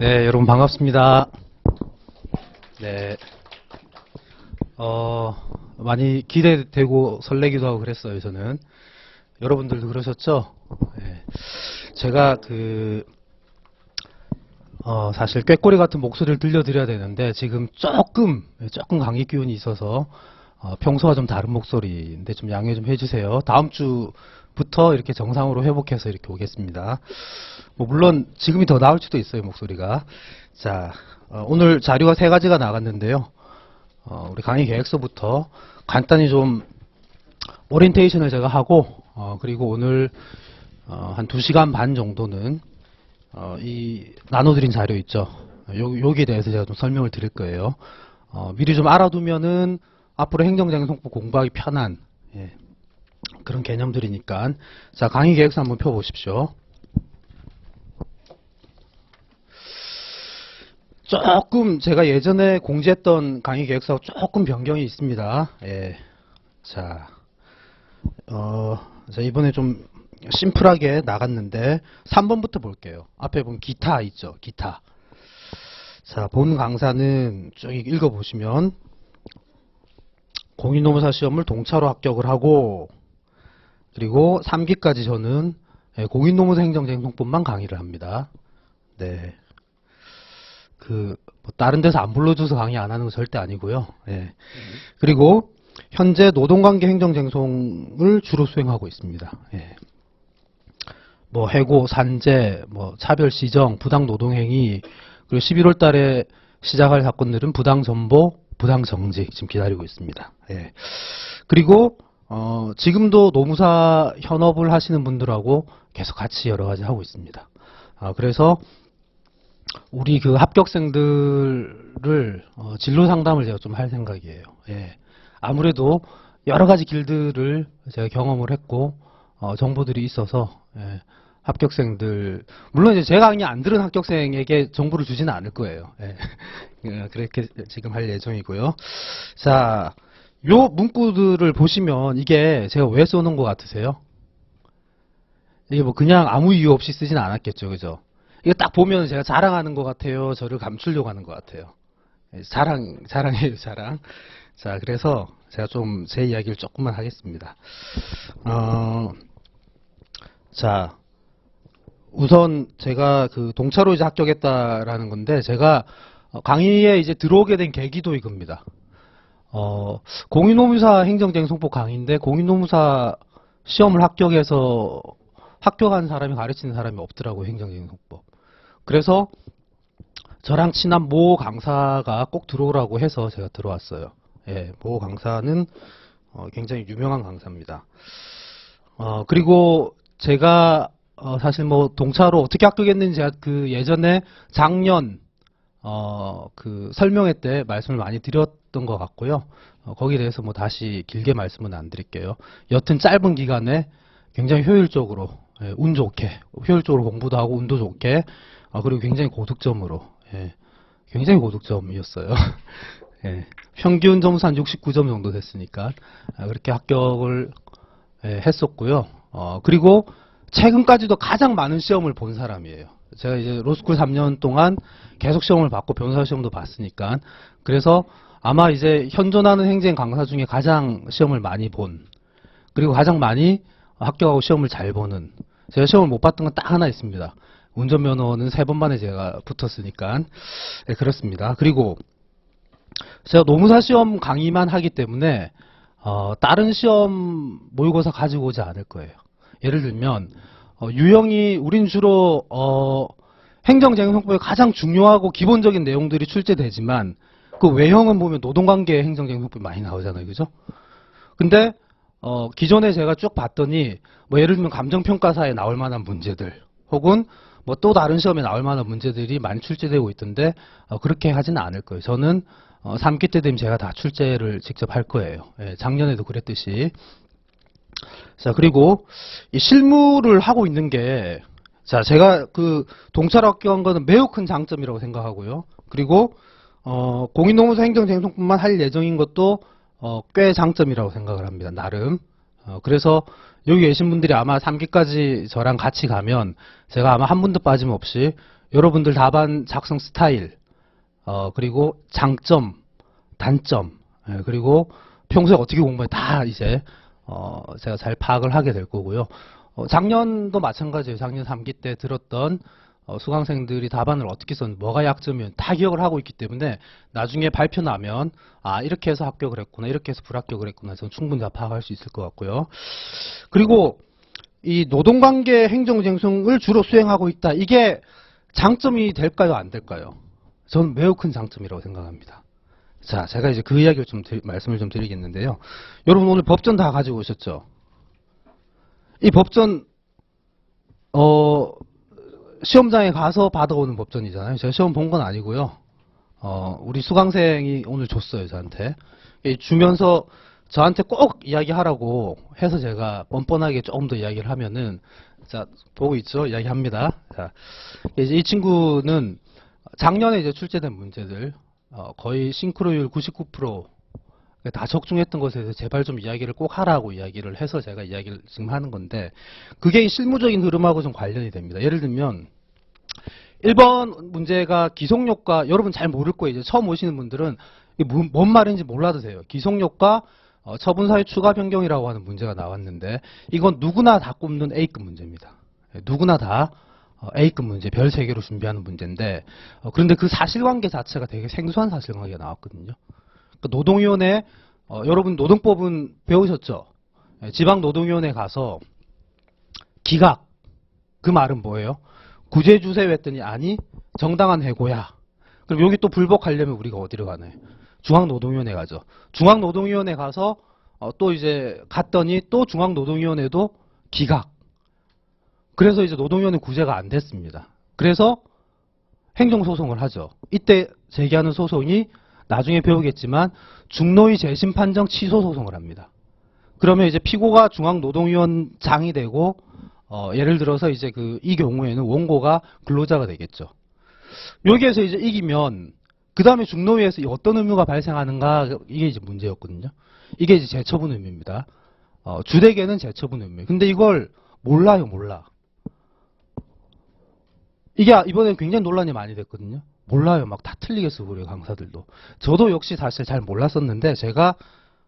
네, 여러분 반갑습니다. 네, 많이 기대되고 설레기도 하고 그랬어요, 저는. 여러분들도 그러셨죠? 네, 제가 사실 꾀꼬리 같은 목소리를 들려드려야 되는데, 지금 조금 감기 기운이 있어서, 평소와 좀 다른 목소리인데 좀 양해 좀 해주세요. 다음 주부터 이렇게 정상으로 회복해서 이렇게 오겠습니다. 뭐 물론 지금이 더 나을 수도 있어요, 목소리가. 자, 오늘 자료가 세 가지가 나갔는데요. 우리 강의 계획서부터 간단히 좀 오리엔테이션을 제가 하고, 그리고 오늘 한 2시간 반 정도는 이 나눠드린 자료 있죠. 여기에 대해서 제가 좀 설명을 드릴 거예요. 미리 좀 알아두면은 앞으로 행정장애 송법 공부하기 편한 그런 개념들이니까. 자, 강의 계획서 한번 펴보십시오. 조금 제가 예전에 공지했던 강의 계획서하고 조금 변경이 있습니다. 예. 자, 이번에 좀 심플하게 나갔는데 3번부터 볼게요. 앞에 보면 기타 있죠. 기타. 자, 본 강사는 쭉 읽어보시면 공인노무사 시험을 동차로 합격을 하고, 그리고 3기까지 저는 공인노무사 행정쟁송법만 강의를 합니다. 네. 뭐 다른 데서 안 불러줘서 강의 안 하는 거 절대 아니고요. 예. 그리고 현재 노동관계 행정쟁송을 주로 수행하고 있습니다. 예. 뭐 해고, 산재, 뭐 차별시정, 부당노동행위, 그리고 11월 달에 시작할 사건들은 부당전보, 부당정직 지금 기다리고 있습니다. 예. 그리고 지금도 노무사 현업을 하시는 분들하고 계속 같이 여러 가지 하고 있습니다. 그래서 우리 그 합격생들을 진로 상담을 제가 좀 할 생각이에요. 예. 아무래도 여러 가지 길들을 제가 경험을 했고 정보들이 있어서 합격생들, 물론 이제 제가 강의 안 들은 합격생에게 정보를 주지는 않을 거예요. 예. 그렇게 지금 할 예정이고요. 자, 요 문구들을 보시면 이게 제가 왜 써놓은 것 같으세요? 이게 뭐 그냥 아무 이유 없이 쓰진 않았겠죠, 그죠? 이거 딱 보면 제가 자랑하는 것 같아요. 저를 감추려고 하는 것 같아요. 자랑이에요, 자랑. 자, 그래서 제가 좀 제 이야기를 조금만 하겠습니다. 자, 우선 제가 그 동차로 이제 합격했다라는 건데, 제가 강의에 이제 들어오게 된 계기도 이겁니다. 공인노무사 행정쟁송법 강의인데, 공인노무사 시험을 합격한 사람이 가르치는 사람이 없더라고요, 행정쟁송법. 그래서 저랑 친한 모 강사가 꼭 들어오라고 해서 제가 들어왔어요. 예, 모 강사는 굉장히 유명한 강사입니다. 그리고 제가 사실 뭐 동차로 어떻게 합격했는지 제가 그 예전에 작년 그 설명회 때 말씀을 많이 드렸던 것 같고요. 거기에 대해서 뭐 다시 길게 말씀은 안 드릴게요. 여튼 짧은 기간에 굉장히 효율적으로, 운 좋게, 효율적으로 공부도 하고 운도 좋게, 그리고 굉장히 고득점으로, 굉장히 고득점이었어요. 평균 점수 한 69점 정도 됐으니까 그렇게 합격을 했었고요. 그리고 최근까지도 가장 많은 시험을 본 사람이에요. 제가 이제 로스쿨 3년 동안 계속 시험을 받고 변호사 시험도 봤으니까, 그래서 아마 이제 현존하는 행정 강사 중에 가장 시험을 많이 본, 그리고 가장 많이 합격하고 시험을 잘 보는, 제가 시험을 못 봤던 건 딱 하나 있습니다. 운전면허는 3번 만에 제가 붙었으니까. 네, 그렇습니다. 그리고 제가 노무사 시험 강의만 하기 때문에 다른 시험 모의고사 가지고 오지 않을 거예요. 예를 들면 유형이, 우린 주로 행정쟁송법의 가장 중요하고 기본적인 내용들이 출제되지만 그 외형은 보면 노동관계 행정쟁송법이 많이 나오잖아요, 그죠? 근데 기존에 제가 쭉 봤더니 뭐 예를 들면 감정평가사에 나올 만한 문제들, 혹은 뭐 또 다른 시험에 나올 만한 문제들이 많이 출제되고 있던데 그렇게 하지는 않을 거예요. 저는 3기 때 되면 제가 다 출제를 직접 할 거예요. 작년에도 그랬듯이. 자, 그리고 이 실무를 하고 있는 게, 자, 제가 그 동차로 합격한 거는 매우 큰 장점이라고 생각하고요. 그리고 공인노무사 행정쟁송법만 할 예정인 것도 꽤 장점이라고 생각을 합니다, 나름. 그래서 여기 계신 분들이 아마 3기까지 저랑 같이 가면 제가 아마 한 분도 빠짐없이 여러분들 답안 작성 스타일, 그리고 장점, 단점, 그리고 평소에 어떻게 공부해 다 이제 제가 잘 파악을 하게 될 거고요. 작년도 마찬가지예요. 작년 3기 때 들었던 수강생들이 답안을 어떻게 썼는지, 뭐가 약점이었는지 다 기억을 하고 있기 때문에 나중에 발표 나면 아 이렇게 해서 합격을 했구나, 이렇게 해서 불합격을 했구나, 저는 충분히 다 파악할 수 있을 것 같고요. 그리고 이 노동관계 행정쟁송을 주로 수행하고 있다. 이게 장점이 될까요, 안 될까요? 저는 매우 큰 장점이라고 생각합니다. 자, 제가 이제 그 이야기를 말씀을 좀 드리겠는데요. 여러분 오늘 법전 다 가지고 오셨죠? 이 법전 시험장에 가서 받아오는 법전이잖아요. 제가 시험 본 건 아니고요. 우리 수강생이 오늘 줬어요, 저한테. 주면서 저한테 꼭 이야기하라고 해서 제가 뻔뻔하게 조금 더 이야기를 하면은, 자, 보고 있죠? 이야기합니다. 자, 이제 이 친구는 작년에 이제 출제된 문제들, 거의 싱크로율 99%, 다 적중했던 것에 대해서 제발 좀 이야기를 꼭 하라고 이야기를 해서 제가 이야기를 지금 하는 건데, 그게 실무적인 흐름하고 좀 관련이 됩니다. 예를 들면 1번 문제가 기속력과, 여러분 잘 모를 거예요. 이제 처음 오시는 분들은 이게 뭔 말인지 몰라도 돼요. 기속력과 처분 사유 추가 변경이라고 하는 문제가 나왔는데, 이건 누구나 다 꼽는 A급 문제입니다. 누구나 다 A급 문제, 별 3개로 준비하는 문제인데, 그런데 그 사실관계 자체가 되게 생소한 사실관계가 나왔거든요. 노동위원회, 여러분 노동법은 배우셨죠? 지방노동위원회 가서 기각, 그 말은 뭐예요? 구제주세요 했더니 아니 정당한 해고야. 그럼 여기 또 불복하려면 우리가 어디로 가나요? 중앙노동위원회 가죠. 중앙노동위원회 가서 또 이제 갔더니 또 중앙노동위원회도 기각. 그래서 이제 노동위원회 구제가 안 됐습니다. 그래서 행정소송을 하죠. 이때 제기하는 소송이 나중에 배우겠지만 중노위 재심 판정 취소 소송을 합니다. 그러면 이제 피고가 중앙노동위원장이 되고 예를 들어서 이제 이 경우에는 원고가 근로자가 되겠죠. 여기에서 이제 이기면 그 다음에 중노위에서 어떤 의무가 발생하는가, 이게 이제 문제였거든요. 이게 이제 재처분 의무입니다. 주대계는 재처분 의무예요. 근데 이걸 몰라요, 몰라. 이게 이번에 굉장히 논란이 많이 됐거든요. 몰라요. 막 다 틀리게 쓰고 그래요, 강사들도. 저도 역시 사실 잘 몰랐었는데 제가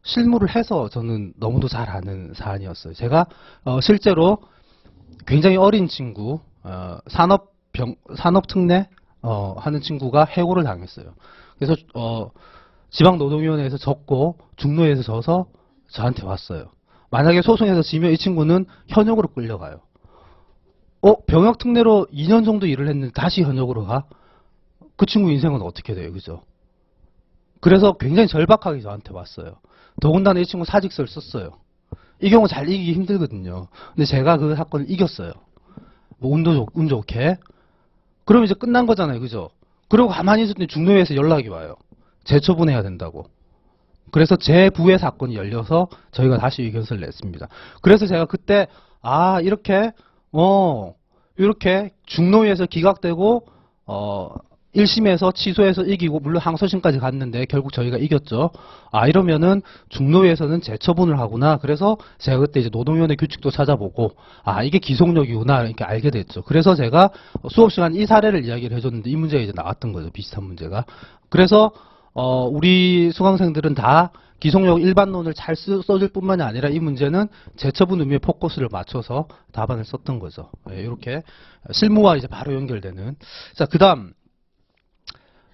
실무를 해서 저는 너무도 잘 아는 사안이었어요. 제가 실제로 굉장히 어린 친구, 산업특례 하는 친구가 해고를 당했어요. 그래서 지방노동위원회에서 졌고 중노위에서 져서 저한테 왔어요. 만약에 소송에서 지면 이 친구는 현역으로 끌려가요. 병역특례로 2년 정도 일을 했는데 다시 현역으로 가? 그 친구 인생은 어떻게 돼요? 그죠? 그래서 굉장히 절박하게 저한테 왔어요. 더군다나 이 친구 사직서를 썼어요. 이 경우 잘 이기기 힘들거든요. 근데 제가 그 사건을 이겼어요. 뭐 운 좋게. 그러면 이제 끝난 거잖아요. 그죠? 그리고 가만히 있었더니 중노위에서 연락이 와요. 재처분해야 된다고. 그래서 제 부의 사건이 열려서 저희가 다시 의견서를 냈습니다. 그래서 제가 그때 이렇게 중노위에서 기각되고 1심에서 취소해서 이기고 물론 항소심까지 갔는데 결국 저희가 이겼죠. 이러면은 중노위에서는 재처분을 하구나. 그래서 제가 그때 이제 노동위원회 규칙도 찾아보고 이게 기속력이구나 이렇게 알게 됐죠. 그래서 제가 수업 시간 이 사례를 이야기를 해줬는데 이 문제가 이제 나왔던 거죠. 비슷한 문제가. 그래서 우리 수강생들은 다 기속력 일반론을 잘 써줄 뿐만이 아니라 이 문제는 재처분 의무에 포커스를 맞춰서 답안을 썼던 거죠. 이렇게 실무와 이제 바로 연결되는. 자, 그다음.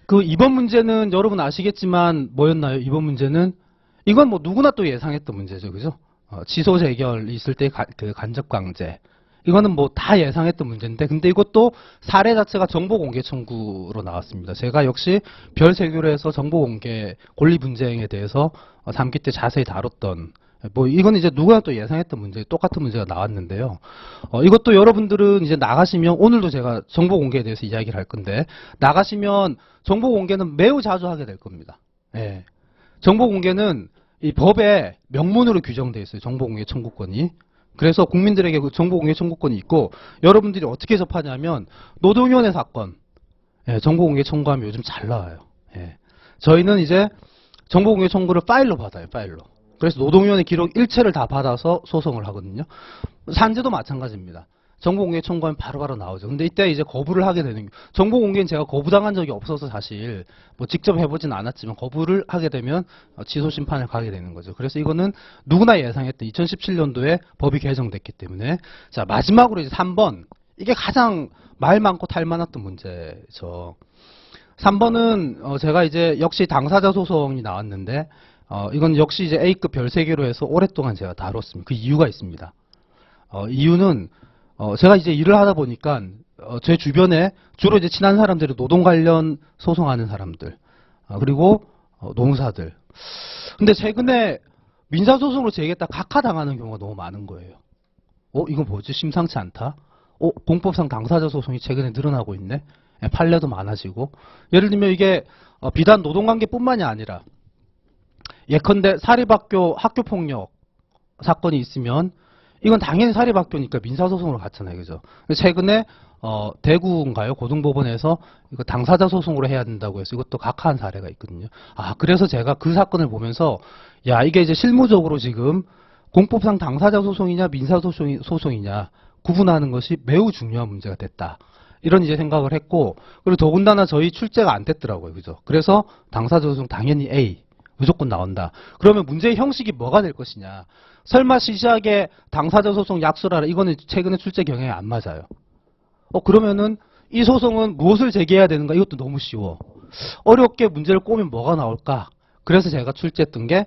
그 이번 문제는 여러분 아시겠지만 뭐였나요? 이번 문제는 이건 뭐 누구나 또 예상했던 문제죠, 그죠? 취소 재결 있을 때 그 간접강제 이거는 뭐 다 예상했던 문제인데, 근데 이것도 사례 자체가 정보공개 청구로 나왔습니다. 제가 역시 별 3개로 해서 정보공개 권리 분쟁에 대해서 3기 때 자세히 다뤘던. 뭐 이건 이제 누구나 또 예상했던 문제, 똑같은 문제가 나왔는데요. 이것도 여러분들은 이제 나가시면, 오늘도 제가 정보 공개에 대해서 이야기를 할 건데, 나가시면 정보 공개는 매우 자주 하게 될 겁니다. 예. 정보 공개는 이 법에 명문으로 규정되어 있어요. 정보 공개 청구권이. 그래서 국민들에게 그 정보 공개 청구권이 있고, 여러분들이 어떻게 접하냐면 노동위원회 사건, 정보 공개 청구하면 요즘 잘 나와요. 예. 저희는 이제 정보 공개 청구를 파일로 받아요. 파일로. 그래서 노동위원회 기록 일체를 다 받아서 소송을 하거든요. 산재도 마찬가지입니다. 정보 공개 청구하면 바로바로 나오죠. 근데 이때 이제 거부를 하게 되는, 정보 공개는 제가 거부당한 적이 없어서 사실 뭐 직접 해보진 않았지만 거부를 하게 되면 취소 심판을 가게 되는 거죠. 그래서 이거는 누구나 예상했던 2017년도에 법이 개정됐기 때문에. 자, 마지막으로 이제 3번. 이게 가장 말 많고 탈 많았던 문제죠. 3번은 제가 이제 역시 당사자 소송이 나왔는데 이건 역시 이제 A급 별 3개로 해서 오랫동안 제가 다뤘습니다. 그 이유가 있습니다. 이유는 제가 이제 일을 하다 보니까 제 주변에 주로 이제 친한 사람들이 노동 관련 소송하는 사람들 그리고 노무사들. 근데 최근에 민사소송으로 제기했다 각하당하는 경우가 너무 많은 거예요. 이건 뭐지? 심상치 않다. 공법상 당사자 소송이 최근에 늘어나고 있네. 판례도 많아지고. 예를 들면 이게 비단 노동관계뿐만이 아니라 예컨대 사립학교 학교폭력 사건이 있으면 이건 당연히 사립학교니까 민사소송으로 갔잖아요. 그죠? 최근에 대구인가요? 고등법원에서 이거 당사자 소송으로 해야 된다고 해서 이것도 각하한 사례가 있거든요. 그래서 제가 그 사건을 보면서 야, 이게 이제 실무적으로 지금 공법상 당사자 소송이냐 민사소송이냐 구분하는 것이 매우 중요한 문제가 됐다. 이런 이제 생각을 했고, 그리고 더군다나 저희 출제가 안 됐더라고요. 그죠? 그래서 당사자 소송 당연히 A. 무조건 나온다. 그러면 문제의 형식이 뭐가 될 것이냐. 설마 시시하게 당사자 소송 약수라라. 이거는 최근에 출제 경향이 안 맞아요. 그러면은 이 소송은 무엇을 제기해야 되는가? 이것도 너무 쉬워. 어렵게 문제를 꼬면 뭐가 나올까? 그래서 제가 출제했던 게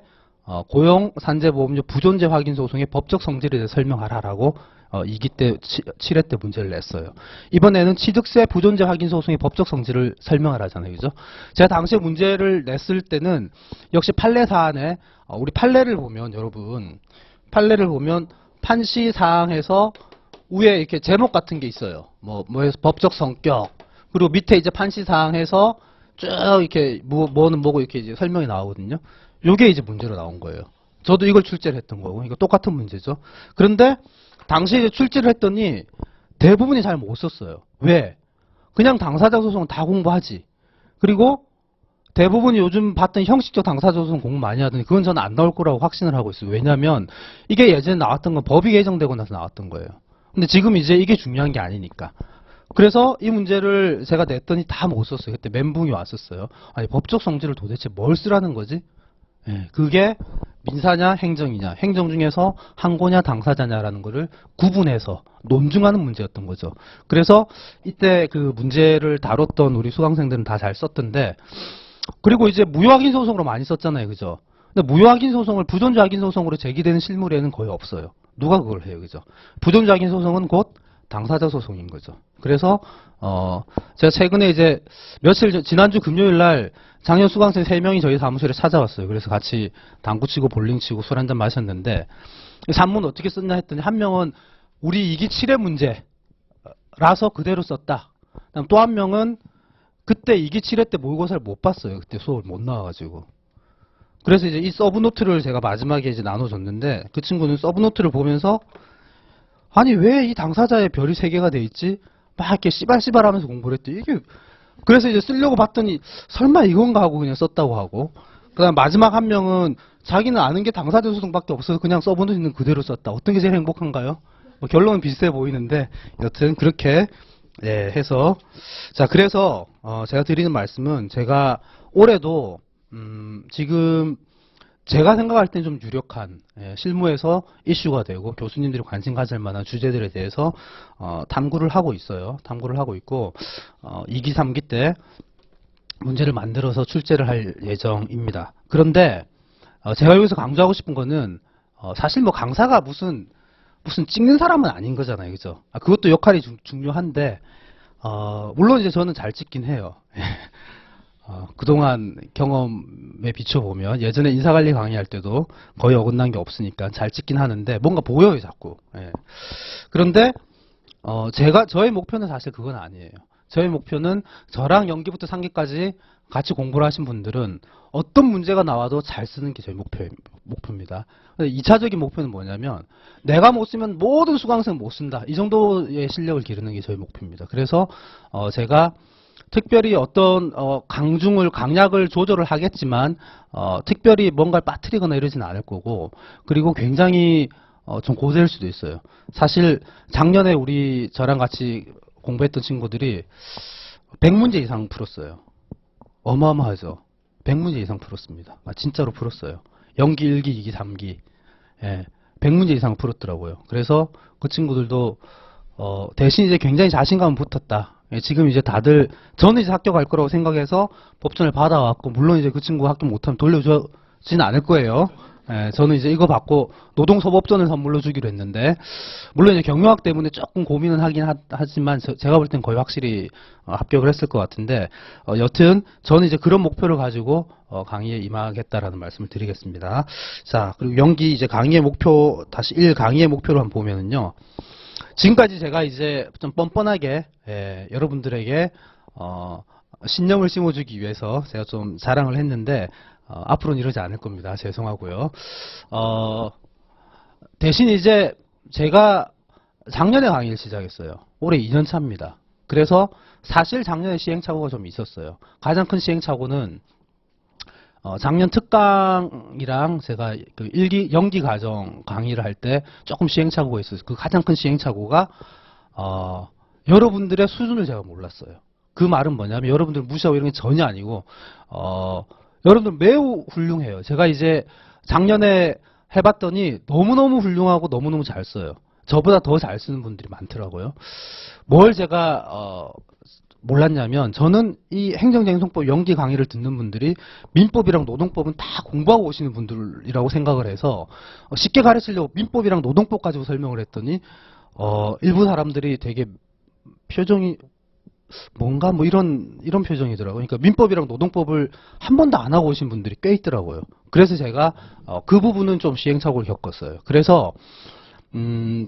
고용 산재보험료 부존재 확인 소송의 법적 성질에 대해 설명하라라고 2기 때 7회 때 문제를 냈어요. 이번에는 취득세 부존재 확인 소송의 법적 성질을 설명하라잖아요. 그죠? 제가 당시에 문제를 냈을 때는 역시 판례 사안에 우리 판례를 보면 여러분 판례를 보면 판시 사항에서 위에 이렇게 제목 같은 게 있어요. 뭐해서 법적 성격 그리고 밑에 이제 판시 사항에서 쭉 이렇게 뭐는 뭐고 이렇게 이제 설명이 나오거든요. 요게 이제 문제로 나온 거예요. 저도 이걸 출제를 했던 거고 이거 똑같은 문제죠. 그런데 당시에 이제 출제를 했더니 대부분이 잘 못 썼어요. 왜? 그냥 당사자 소송은 다 공부하지. 그리고 대부분이 요즘 봤던 형식적 당사자 소송 공부 많이 하더니 그건 저는 안 나올 거라고 확신을 하고 있어요. 왜냐하면 이게 예전에 나왔던 건 법이 개정되고 나서 나왔던 거예요. 근데 지금 이제 이게 중요한 게 아니니까. 그래서 이 문제를 제가 냈더니 다 못 썼어요. 그때 멘붕이 왔었어요. 아니 법적 성질을 도대체 뭘 쓰라는 거지? 그게 민사냐 행정이냐, 행정 중에서 항고냐 당사자냐라는 거를 구분해서 논증하는 문제였던 거죠. 그래서 이때 그 문제를 다뤘던 우리 수강생들은 다 잘 썼던데, 그리고 이제 무효확인 소송으로 많이 썼잖아요. 그죠? 근데 무효확인 소송을 부존재 확인 소송으로 제기되는 실물에는 거의 없어요. 누가 그걸 해요. 그죠? 부존재 확인 소송은 곧 당사자 소송인 거죠. 그래서 제가 최근에 이제 지난주 금요일 날 작년 수강생 3명이 저희 사무실에 찾아왔어요. 그래서 같이 당구 치고 볼링 치고 술 한잔 마셨는데 산문 어떻게 썼냐 했더니 한 명은 우리 2기 7회 문제라서 그대로 썼다. 그다음 또 한 명은 그때 2기 7회 때 모의고사를 못 봤어요. 그때 수업을 못 나와가지고. 그래서 이제 이 서브노트를 제가 마지막에 이제 나눠줬는데 그 친구는 서브노트를 보면서 아니 왜 이 당사자의 별이 3개가 돼 있지? 막 이렇게 씨발씨발 하면서 공부를 했대. 이게 그래서 이제 쓰려고 봤더니 설마 이건가 하고 그냥 썼다고 하고, 그다음 마지막 한 명은 자기는 아는 게 당사자 소송밖에 없어서 그냥 써보는 있는 그대로 썼다. 어떤 게 제일 행복한가요? 결론은 비슷해 보이는데 여튼 그렇게 해서 자 그래서 제가 드리는 말씀은 제가 올해도 지금 제가 생각할 땐 좀 유력한 실무에서 이슈가 되고 교수님들이 관심 가질 만한 주제들에 대해서 탐구를 하고 있어요. 탐구를 하고 있고 2기 3기 때 문제를 만들어서 출제를 할 예정입니다. 그런데 제가 여기서 강조하고 싶은 거는 사실 뭐 강사가 무슨 찍는 사람은 아닌 거잖아요. 그죠? 그것도 역할이 중요한데 물론 이제 저는 잘 찍긴 해요. 그동안 경험에 비춰보면 예전에 인사관리 강의할 때도 거의 어긋난 게 없으니까 잘 찍긴 하는데 뭔가 보여요 자꾸. 그런데 저의 목표는 사실 그건 아니에요. 저의 목표는 저랑 연기부터 3기까지 같이 공부를 하신 분들은 어떤 문제가 나와도 잘 쓰는 게 저희 목표입니다. 2차적인 목표는 뭐냐면 내가 못 쓰면 모든 수강생 못 쓴다. 이 정도의 실력을 기르는 게 저희 목표입니다. 그래서 제가 특별히 어떤 강약을 조절을 하겠지만 특별히 뭔가를 빠뜨리거나 이러지는 않을 거고, 그리고 굉장히 좀 고될 수도 있어요. 사실 작년에 저랑 같이 공부했던 친구들이 100문제 이상 풀었어요. 어마어마하죠. 100문제 이상 풀었습니다. 진짜로 풀었어요. 연기 1기, 2기, 3기. 예, 100문제 이상 풀었더라고요. 그래서 그 친구들도 대신 이제 굉장히 자신감은 붙었다. 예, 지금 이제 다들 저는 이제 합격할 거라고 생각해서 법전을 받아왔고, 물론 이제 그 친구 합격 못하면 돌려주지는 않을 거예요. 예, 저는 이제 이거 받고 노동소법전을 선물로 주기로 했는데, 물론 이제 경영학 때문에 조금 고민은 하긴 하지만 제가 볼 땐 거의 확실히 합격을 했을 것 같은데, 여튼 저는 이제 그런 목표를 가지고 강의에 임하겠다라는 말씀을 드리겠습니다. 자, 그리고 연기 이제 강의의 목표, 다시 1강의의 목표를 한번 보면은요. 지금까지 제가 이제 좀 뻔뻔하게 여러분들에게 신념을 심어주기 위해서 제가 좀 자랑을 했는데, 앞으로는 이러지 않을 겁니다. 죄송하고요. 대신 이제 제가 작년에 강의를 시작했어요. 올해 2년 차입니다. 그래서 사실 작년에 시행착오가 좀 있었어요. 가장 큰 시행착오는 작년 특강이랑 제가 그 연기 과정 강의를 할 때 조금 시행착오가 있었어요. 그 가장 큰 시행착오가 여러분들의 수준을 제가 몰랐어요. 그 말은 뭐냐면 여러분들 무시하고 이런 게 전혀 아니고 여러분들 매우 훌륭해요. 제가 이제 작년에 해봤더니 너무너무 훌륭하고 너무너무 잘 써요. 저보다 더 잘 쓰는 분들이 많더라고요. 뭘 제가 몰랐냐면 저는 이 행정쟁송법 연기 강의를 듣는 분들이 민법이랑 노동법은 다 공부하고 오시는 분들이라고 생각을 해서 쉽게 가르치려고 민법이랑 노동법 가지고 설명을 했더니 일부 사람들이 되게 표정이 뭔가 뭐 이런 표정이더라고요. 그러니까 민법이랑 노동법을 한 번도 안 하고 오신 분들이 꽤 있더라고요. 그래서 제가 그 부분은 좀 시행착오를 겪었어요. 그래서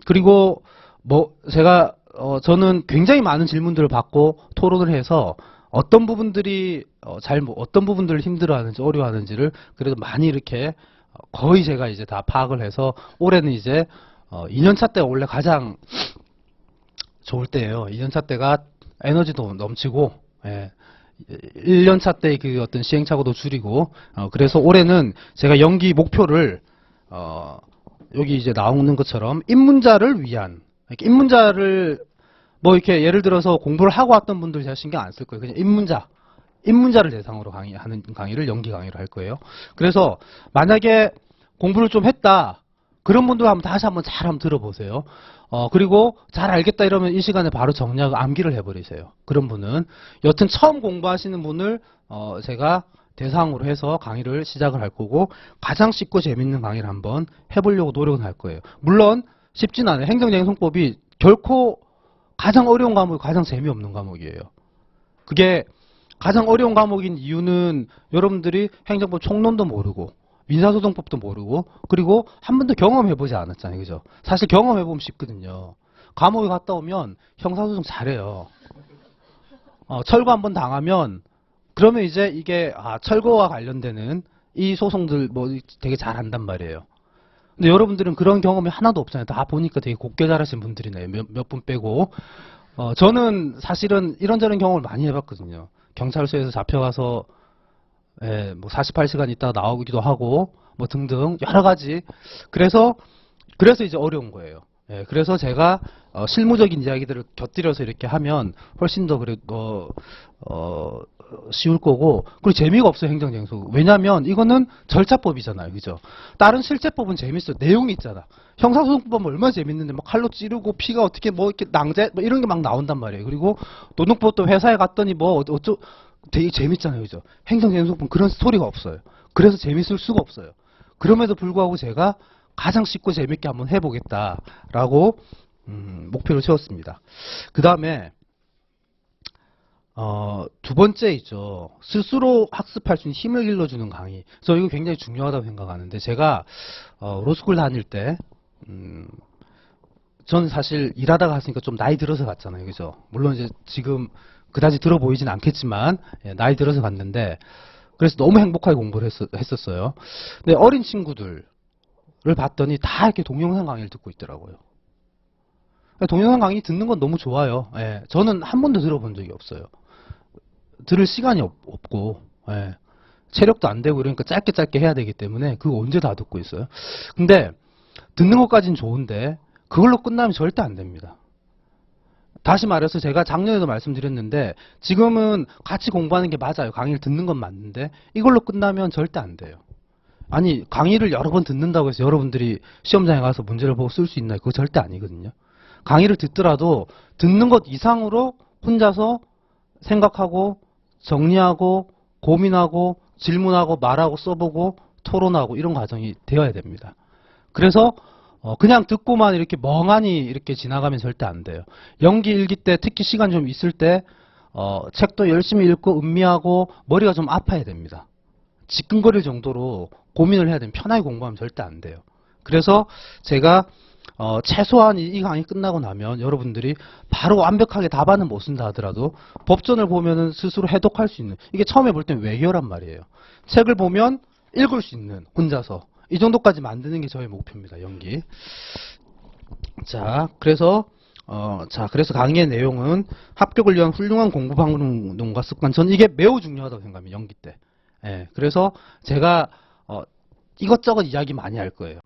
그리고 뭐 제가 저는 굉장히 많은 질문들을 받고 토론을 해서 어떤 부분들이 어떤 부분들을 힘들어하는지 어려워하는지를 그래도 많이 이렇게 거의 제가 이제 다 파악을 해서 올해는 이제 2년차 때가 원래 가장 좋을 때예요. 2년차 때가 에너지도 넘치고 1년차 때 그 어떤 시행착오도 줄이고 그래서 올해는 제가 연기 목표를 여기 이제 나오는 것처럼 입문자를 위한 입문자를 뭐 이렇게 예를 들어서 공부를 하고 왔던 분들 제가 신경 안 쓸 거예요. 그냥 입문자를 대상으로 하는 강의를 연기 강의를 할 거예요. 그래서 만약에 공부를 좀 했다 그런 분들 다시 한번 잘 한번 들어보세요. 그리고 잘 알겠다 이러면 이 시간에 바로 정리하고 암기를 해버리세요. 그런 분은 여튼 처음 공부하시는 분을 제가 대상으로 해서 강의를 시작을 할 거고 가장 쉽고 재밌는 강의를 한번 해보려고 노력은 할 거예요. 물론 쉽진 않아요. 행정쟁송법이 결코 가장 어려운 과목이 가장 재미없는 과목이에요. 그게 가장 어려운 과목인 이유는 여러분들이 행정법 총론도 모르고 민사소송법도 모르고 그리고 한 번도 경험해보지 않았잖아요. 그죠? 사실 경험해보면 쉽거든요. 감옥에 갔다 오면 형사소송 잘해요. 철거 한 번 당하면 그러면 이제 이게 철거와 관련되는 이 소송들 뭐 되게 잘한단 말이에요. 근데 여러분들은 그런 경험이 하나도 없잖아요. 다 보니까 되게 곱게 잘하신 분들이네요. 몇 분 빼고. 저는 사실은 이런저런 경험을 많이 해봤거든요. 경찰서에서 잡혀가서 뭐 48시간 있다가 나오기도 하고 뭐 등등 여러 가지. 그래서 이제 어려운 거예요. 그래서 제가 실무적인 이야기들을 곁들여서 이렇게 하면 훨씬 더 그래도 쉬울 거고 그리고 재미가 없어요. 행정쟁송. 왜냐하면 이거는 절차법이잖아요. 그죠? 다른 실제법은 재밌어요. 내용이 있잖아. 형사소송법은 얼마나 재밌는데 막 칼로 찌르고 피가 어떻게 뭐 이렇게 낭자 뭐 이런 게 막 나온단 말이에요. 그리고 노동법도 회사에 갔더니 뭐 되게 재밌잖아요. 그죠? 행정쟁송법은 그런 스토리가 없어요. 그래서 재밌을 수가 없어요. 그럼에도 불구하고 제가 가장 쉽고 재밌게 한번 해보겠다라고 목표를 세웠습니다. 그 다음에 두 번째 있죠. 스스로 학습할 수 있는 힘을 길러주는 강의. 저 이거 굉장히 중요하다고 생각하는데 제가 로스쿨 다닐 때 저는 사실 일하다가 갔으니까 좀 나이 들어서 갔잖아요. 그죠? 물론 이제 지금 그다지 들어 보이진 않겠지만 나이 들어서 갔는데 그래서 너무 행복하게 공부를 했었어요. 근데 어린 친구들을 봤더니 다 이렇게 동영상 강의를 듣고 있더라고요. 동영상 강의 듣는 건 너무 좋아요. 저는 한 번도 들어본 적이 없어요. 들을 시간이 없고 체력도 안 되고 이러니까 짧게 해야 되기 때문에 그거 언제 다 듣고 있어요. 근데 듣는 것까지는 좋은데 그걸로 끝나면 절대 안 됩니다. 다시 말해서 제가 작년에도 말씀드렸는데 지금은 같이 공부하는 게 맞아요. 강의를 듣는 건 맞는데 이걸로 끝나면 절대 안 돼요. 아니 강의를 여러 번 듣는다고 해서 여러분들이 시험장에 가서 문제를 보고 쓸 수 있나요? 그거 절대 아니거든요. 강의를 듣더라도 듣는 것 이상으로 혼자서 생각하고 정리하고 고민하고 질문하고 말하고 써보고 토론하고 이런 과정이 되어야 됩니다. 그래서 그냥 듣고만 이렇게 멍하니 이렇게 지나가면 절대 안 돼요. 연기 일기 때 특히 시간 좀 있을 때 책도 열심히 읽고 음미하고 머리가 좀 아파야 됩니다. 지끈거릴 정도로 고민을 해야 됩니다. 편하게 공부하면 절대 안 돼요. 그래서 제가 최소한 이 강의 끝나고 나면 여러분들이 바로 완벽하게 답안은 못 쓴다 하더라도 법전을 보면은 스스로 해독할 수 있는, 이게 처음에 볼 때는 외교란 말이에요. 책을 보면 읽을 수 있는, 혼자서 이 정도까지 만드는 게 저의 목표입니다. 연기. 자, 그래서 그래서 강의의 내용은 합격을 위한 훌륭한 공부 방법과 습관. 저는 이게 매우 중요하다고 생각합니다. 연기 때. 예, 그래서 제가 이것저것 이야기 많이 할 거예요.